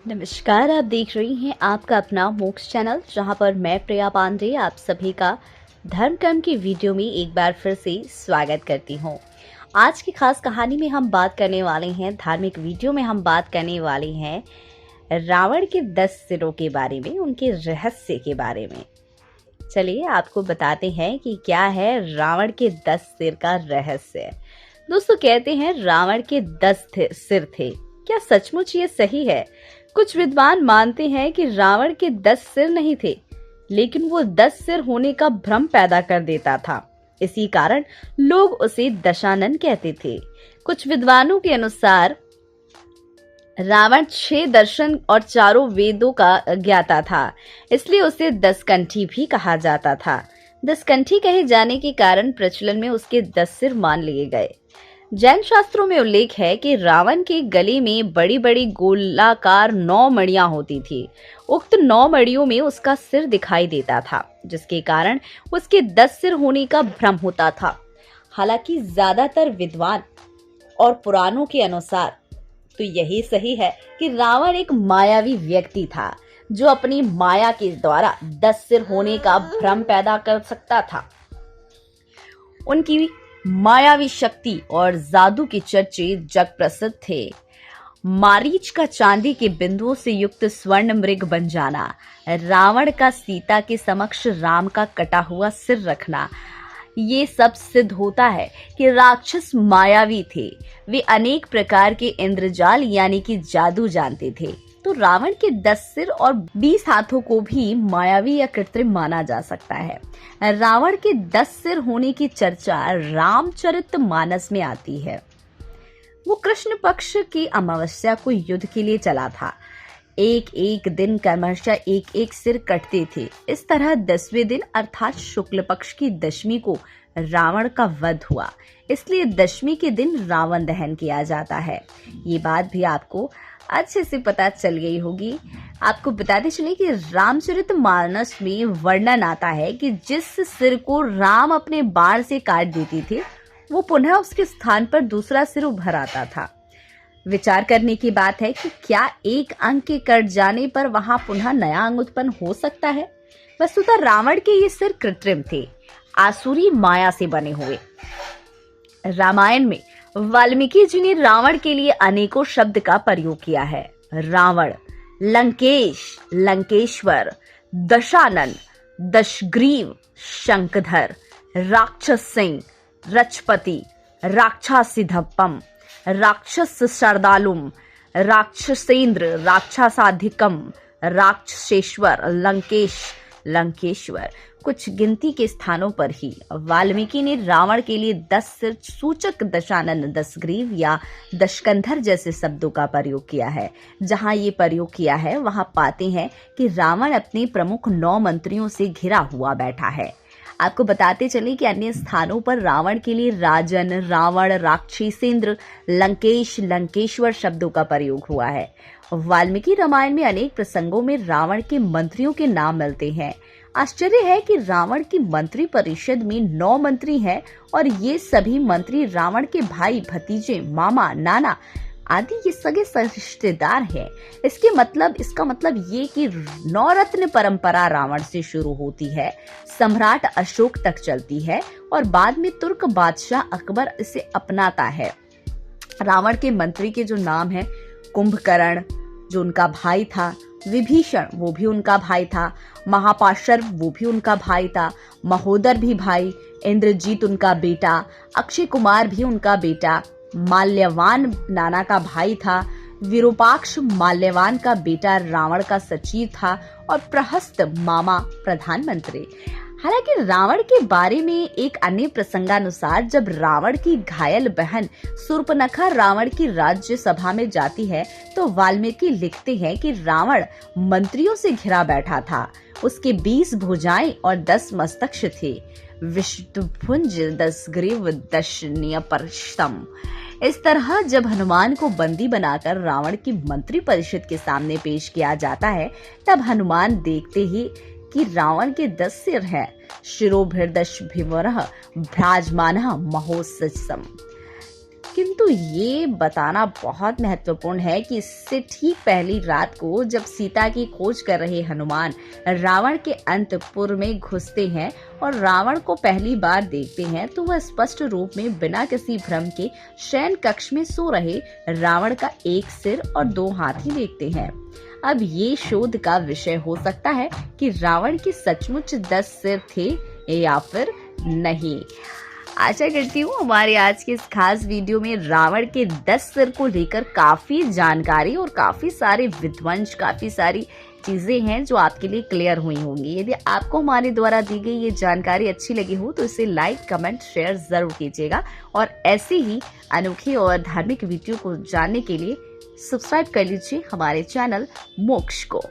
नमस्कार। आप देख रही हैं आपका अपना मोक्ष चैनल, जहां पर मैं प्रिया पांडे आप सभी का धर्म कर्म की वीडियो में एक बार फिर से स्वागत करती हूं। आज की खास कहानी में हम बात करने वाले हैं, धार्मिक वीडियो में हम बात करने वाले हैं रावण के 10 सिरों के बारे में, उनके रहस्य के बारे में। चलिए आपको बताते हैं कि क्या है रावण के 10 सिर का रहस्य। दोस्तों, कहते हैं रावण के 10 सिर थे। क्या सचमुच ये सही है? कुछ विद्वान मानते हैं कि रावण के 10 सिर नहीं थे, लेकिन वो 10 सिर होने का भ्रम पैदा कर देता था। इसी कारण लोग उसे दशानन कहते थे। कुछ विद्वानों के अनुसार रावण 6 दर्शन और चारों वेदों का ज्ञाता था, इसलिए उसे 10 कंठी भी कहा जाता था। 10 कंठी कहे जाने के कारण प्रचलन में उसके 10 सिर मान लिए गए। जैन शास्त्रों में उल्लेख है कि रावण के गले में बड़ी बड़ी गोलाकार 9 मणियां होती थी। उक्त 9 मणियों में उसका सिर दिखाई देता था, जिसके कारण उसके 10 सिर होने का भ्रम होता था। हालांकि ज्यादातर विद्वान और पुराणों के अनुसार तो यही सही है कि रावण एक मायावी व्यक्ति था, जो अपनी माया के द्वारा 10 सिर होने का भ्रम पैदा कर सकता था। उनकी मायावी शक्ति और जादू के चर्चे जग प्रसिद्ध थे। मारीच का चांदी के बिंदुओं से युक्त स्वर्ण मृग बन जाना, रावण का सीता के समक्ष राम का कटा हुआ सिर रखना, ये सब सिद्ध होता है कि राक्षस मायावी थे। वे अनेक प्रकार के इंद्रजाल यानी कि जादू जानते थे। तो रावण के 10 सिर और 20 हाथों को भी मायावी या कृत्रिम माना जा सकता है। रावण के 10 सिर होने की चर्चा रामचरितमानस में आती है। वो कृष्ण पक्ष की अमावस्या को युद्ध के लिए चला था। एक एक दिन क्रमशः एक एक सिर कटते थे। इस तरह 10वें दिन अर्थात शुक्ल पक्ष की दशमी को रावण का वध हुआ, इसलिए दशमी के दिन रावण दहन किया जाता है। ये बात भी आपको अच्छे से पता चल गई होगी। आपको बताते चले कि रामचरितमानस में वर्णन आता है कि जिस सिर को राम अपने बाण से काट देते थे, वो पुनः उसके स्थान पर दूसरा सिर उभर आता था। विचार करने की बात है कि क्या एक अंग के कट जाने पर वहां पुनः नया अंग उत्पन्न हो सकता है? वस्तुतः रावण के ये सिर कृत्रिम थे, आसुरी माया से बने हुए। रामायण में वाल्मीकि जी ने रावण के लिए अनेकों शब्द का प्रयोग किया है। रावण, लंकेश, लंकेश्वर, दशानन, दशग्रीव, शंखधर, राक्षस सिंह, रक्षपति, राक्षसीधप्पम, राक्षस सरदालुम, राक्षसेंद्र, राक्षसाधिकम, राक्षसेश्वर, लंकेश, लंकेश्वर। कुछ गिनती के स्थानों पर ही वाल्मीकि ने रावण के लिए 10 सिर सूचक दशानन, दशग्रीव या दशकंधर जैसे शब्दों का प्रयोग किया है। जहां ये प्रयोग किया है वहां पाते हैं कि रावण अपने प्रमुख 9 मंत्रियों से घिरा हुआ बैठा है। आपको बताते चले कि अन्य स्थानों पर रावण के लिए राजन, रावण, राक्षसेंद्र, लंकेश, लंकेश्वर शब्दों का प्रयोग हुआ है। वाल्मीकि रामायण में अनेक प्रसंगों में रावण के मंत्रियों के नाम मिलते हैं। आश्चर्य है कि रावण की मंत्री परिषद में 9 मंत्री हैं और ये सभी मंत्री रावण के भाई, भतीजे, मामा, नाना आदि ये सगे रिश्तेदार हैं। इसका मतलब ये कि 9 रत्न परंपरा रावण से शुरू होती है, सम्राट अशोक तक चलती है और बाद में तुर्क बादशाह अकबर इसे अपनाता है। रावण के मंत्री के जो नाम है, कुंभकर्ण जो उनका भाई था, विभीषण वो भी उनका भाई था, महापाशर्व वो भी उनका भाई था, महोदर भी भाई, इंद्रजीत उनका बेटा, अक्षय कुमार भी उनका बेटा, माल्यवान नाना का भाई था, विरूपाक्ष माल्यवान का बेटा रावण का सचिव था और प्रहस्त मामा प्रधानमंत्री। हालांकि रावण के बारे में एक अन्य प्रसंगानुसार जब रावण की घायल बहन शूर्पणखा रावण की राज्य सभा में जाती है, तो वाल्मीकि लिखते हैं कि रावण मंत्रियों से घिरा बैठा था। उसके 20 भुजाएं और 10 मस्तक थे। विष्णुभुज, 10 ग्रीव, 10 नियपर्षम। इस तरह जब हनुमान को बंदी बनाकर रावण की मंत्री परिषद के सामने पेश किया जाता है, तब हनुमान देखते ही कि रावण के 10 सिर हैं। शिरोभिर्दश भीमरः भ्राजमानः महोत्सवम्। किंतु ये बताना बहुत महत्वपूर्ण है कि इससे ठीक पहली रात को जब सीता की खोज कर रहे हनुमान रावण के अंतपुर में घुसते हैं और रावण को पहली बार देखते हैं तो वह स्पष्ट रूप में बिना किसी भ्रम के शयन कक्ष में सो रहे रावण का एक सिर और 2 हाथ ही देखते हैं। अब ये शोध का विषय हो सकता है कि रावण के सचमुच 10 सिर थे या फिर नहीं। आशा करती हूँ हमारे आज के इस खास वीडियो में रावण के 10 सिर को लेकर काफी जानकारी और काफी सारे विध्वंस, काफी सारी चीजें हैं जो आपके लिए क्लियर हुई होंगी। यदि आपको हमारे द्वारा दी गई ये जानकारी अच्छी लगी हो तो इसे लाइक, कमेंट, शेयर जरूर कीजिएगा और ऐसे ही अनोखे और धार्मिक वीडियो को जानने के लिए सब्सक्राइब कर लीजिए हमारे चैनल मोक्ष को।